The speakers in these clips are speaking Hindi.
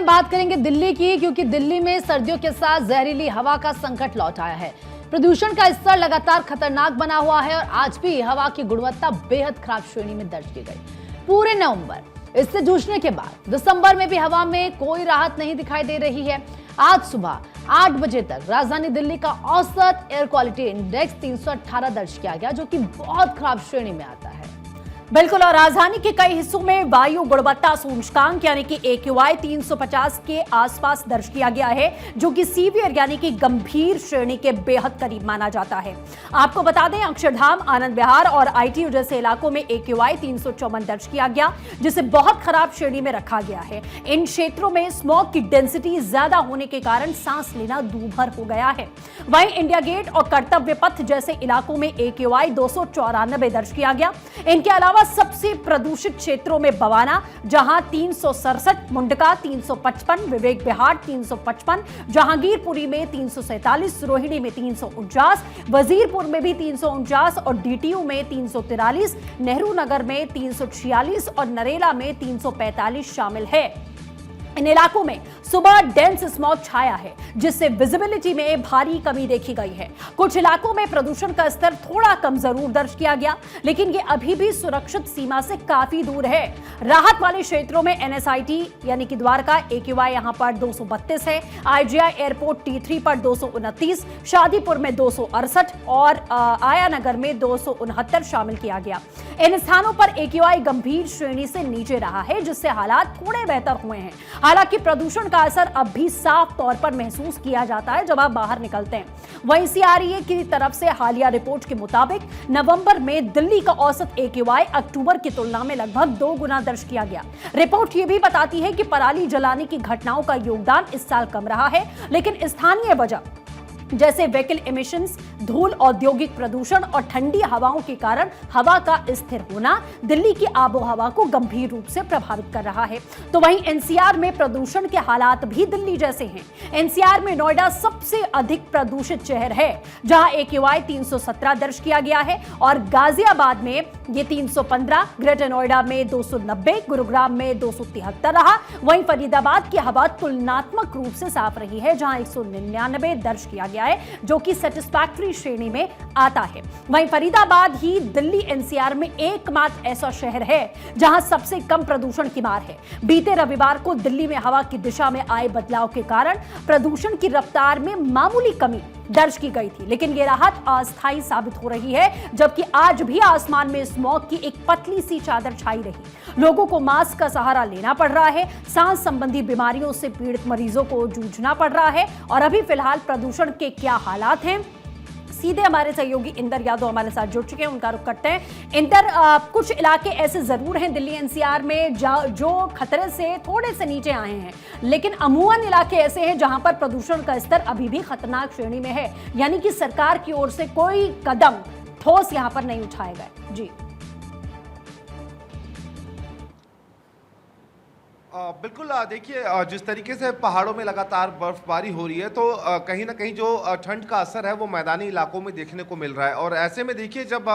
बात करेंगे दिल्ली की, क्योंकि दिल्ली में सर्दियों के साथ जहरीली हवा का संकट लौट आया है। प्रदूषण का स्तर लगातार खतरनाक बना हुआ है और आज भी हवा की गुणवत्ता बेहद खराब श्रेणी में दर्ज की गई। पूरे नवंबर इससे जूझने के बाद दिसंबर में भी हवा में कोई राहत नहीं दिखाई दे रही है। आज सुबह 8 बजे तक राजधानी दिल्ली का औसत एयर क्वालिटी इंडेक्स 318 दर्ज किया गया, जो कि बहुत खराब श्रेणी में आता है। बिल्कुल, और राजधानी के कई हिस्सों में वायु गुणवत्ता सूचकांक यानी कि AQI 350 के आसपास दर्ज किया गया है, जो कि सीवियर यानी कि गंभीर श्रेणी के बेहद करीब माना जाता है। आपको बता दें, अक्षरधाम, आनंद विहार और ITU जैसे इलाकों में AQI 354 दर्ज किया गया, जिसे बहुत खराब श्रेणी में रखा गया है। इन क्षेत्रों में स्मॉग की डेंसिटी ज्यादा होने के कारण सांस लेना दूभर हो गया है। वहीं इंडिया गेट और कर्तव्य पथ जैसे इलाकों में AQI 294 दर्ज किया गया। इनके अलावा सबसे प्रदूषित क्षेत्रों में बवाना, जहां 367, मुंडका 355, विवेक विहार 355, जहांगीरपुरी में 347, रोहिणी में 349, वजीरपुर में भी 349 और DTU में 343, नेहरू नगर में 346 और नरेला में 345 शामिल है। इन इलाकों में सुबह डेंस स्मॉग छाया है, जिससे विजिबिलिटी में भारी कमी देखी गई है। कुछ इलाकों में प्रदूषण का स्तर थोड़ा कम जरूर दर्ज किया गया, लेकिन ये अभी भी सुरक्षित सीमा से काफी दूर है। राहत वाले क्षेत्रों में NSIT यानी कि द्वारका AQI यहां पर 232 है, IGI एयरपोर्ट T3 पर 229, शादीपुर में 268 और आया नगर में 269 शामिल किया गया। इन स्थानों पर AQI गंभीर श्रेणी से नीचे रहा है, जिससे हालात थोड़े बेहतर हुए हैं। हालांकि प्रदूषण का असर अब भी साफ तौर पर महसूस किया जाता है जब आप बाहर निकलते हैं। वहीं CREA की तरफ से हालिया रिपोर्ट के मुताबिक नवंबर में दिल्ली का औसत AQI अक्टूबर की तुलना में लगभग 2 गुना दर्ज किया गया। रिपोर्ट यह भी बताती है कि पराली जलाने की घटनाओं का योगदान इस साल कम रहा है, लेकिन स्थानीय वजह जैसे व्हीकल एमिशंस, धूल, औद्योगिक प्रदूषण और ठंडी हवाओं के कारण हवा का स्थिर होना दिल्ली की आबोहवा को गंभीर रूप से प्रभावित कर रहा है। तो वहीं NCR में प्रदूषण के हालात भी दिल्ली जैसे हैं। NCR में नोएडा सबसे अधिक प्रदूषित शहर है, जहां AQI 317 दर्ज किया गया है और गाजियाबाद में ये 315, ग्रेटर नोएडा में 290, गुरुग्राम में 273 रहा। वहीं फरीदाबाद की हवा तुलनात्मक रूप से साफ रही है, जहां 199 दर्ज किया गया है, जो कि सैटिस्फैक्टरी श्रेणी में आता है। वहीं फरीदाबाद ही दिल्ली NCR में एकमात्र ऐसा शहर है जहां सबसे कम प्रदूषण की मार है। बीते रविवार को दिल्ली में हवा की दिशा में आए बदलाव के कारण प्रदूषण की रफ्तार में मामूली कमी दर्ज की गई थी, लेकिन यह राहत अस्थायी साबित हो रही है, जबकि आज भी आसमान में स्मॉग की एक पतली सी चादर छाई रही। लोगों को मास्क का सहारा लेना पड़ रहा है, सांस संबंधी बीमारियों से पीड़ित मरीजों को जूझना पड़ रहा है। और अभी फिलहाल प्रदूषण के क्या हालात हैं, सीधे हमारे सहयोगी इंदर यादव हमारे साथ जुड़ चुके हैं, उनका रुख करते हैं। इंदर, कुछ इलाके ऐसे जरूर हैं दिल्ली NCR में जो खतरे से थोड़े से नीचे आए हैं, लेकिन अमूमन इलाके ऐसे हैं जहां पर प्रदूषण का स्तर अभी भी खतरनाक श्रेणी में है, यानी कि सरकार की ओर से कोई कदम ठोस यहां पर नहीं उठाए गए। जी बिल्कुल, देखिए जिस तरीके से पहाड़ों में लगातार बर्फबारी हो रही है, तो कहीं ना कहीं जो ठंड का असर है वो मैदानी इलाकों में देखने को मिल रहा है। और ऐसे में देखिए, जब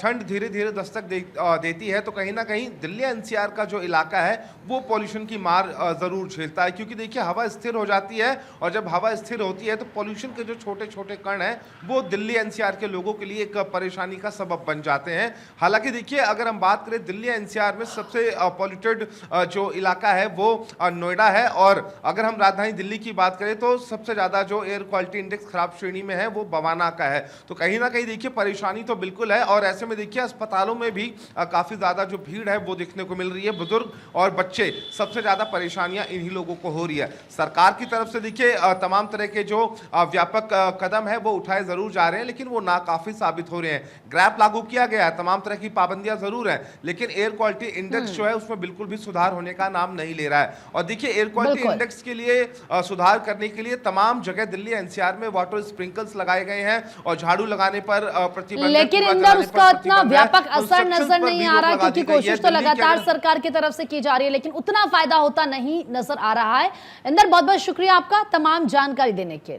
ठंड धीरे धीरे दस्तक देती है, तो कहीं ना कहीं दिल्ली NCR का जो इलाका है वो पॉल्यूशन की मार ज़रूर झेलता है, क्योंकि देखिए हवा स्थिर हो जाती है, और जब हवा स्थिर होती है तो पॉल्यूशन के जो छोटे छोटे कण हैं वो दिल्ली NCR के लोगों के लिए एक परेशानी का सबब बन जाते हैं। हालांकि देखिए, अगर हम बात करें दिल्ली NCR में सबसे पॉल्यूटेड जो इलाका है वो नोएडा है, और अगर हम राजधानी दिल्ली की बात करें तो सबसे ज्यादा जो एयर क्वालिटी इंडेक्स खराब श्रेणी में है वो बवाना का है। तो कहीं ना कहीं देखिए परेशानी तो बिल्कुल है, और ऐसे में देखिए अस्पतालों में भी काफी ज्यादा जो भीड़ है वो देखने को मिल रही है। बुजुर्ग और बच्चे, सबसे ज्यादा परेशानियां इन्हीं लोगों को हो रही है। सरकार की तरफ से देखिए तमाम तरह के जो व्यापक कदम है वो उठाए जरूर जा रहे हैं, लेकिन वो नाकाफी साबित हो रहे हैं। ग्रैप लागू किया गया है, तमाम तरह की पाबंदियां जरूर है, लेकिन एयर क्वालिटी इंडेक्स जो है उसमें बिल्कुल भी सुधार होने का नाम नहीं ले रहा है। और देखिए, एयर क्वालिटी इंडेक्स के लिए सुधार करने के लिए तमाम जगह दिल्ली NCR में वाटर स्प्रिंकल्स लगाए गए हैं और झाड़ू लगाने पर प्रतिबंध, लेकिन इंदर उसका उतना व्यापक असर नजर नहीं आ रहा, क्योंकि कोशिश तो लगातार सरकार की तरफ से की जा रही है, लेकिन उतना फायदा होता नहीं नजर आ रहा है। इंदर, बहुत बहुत शुक्रिया आपका तमाम जानकारी देने के लिए।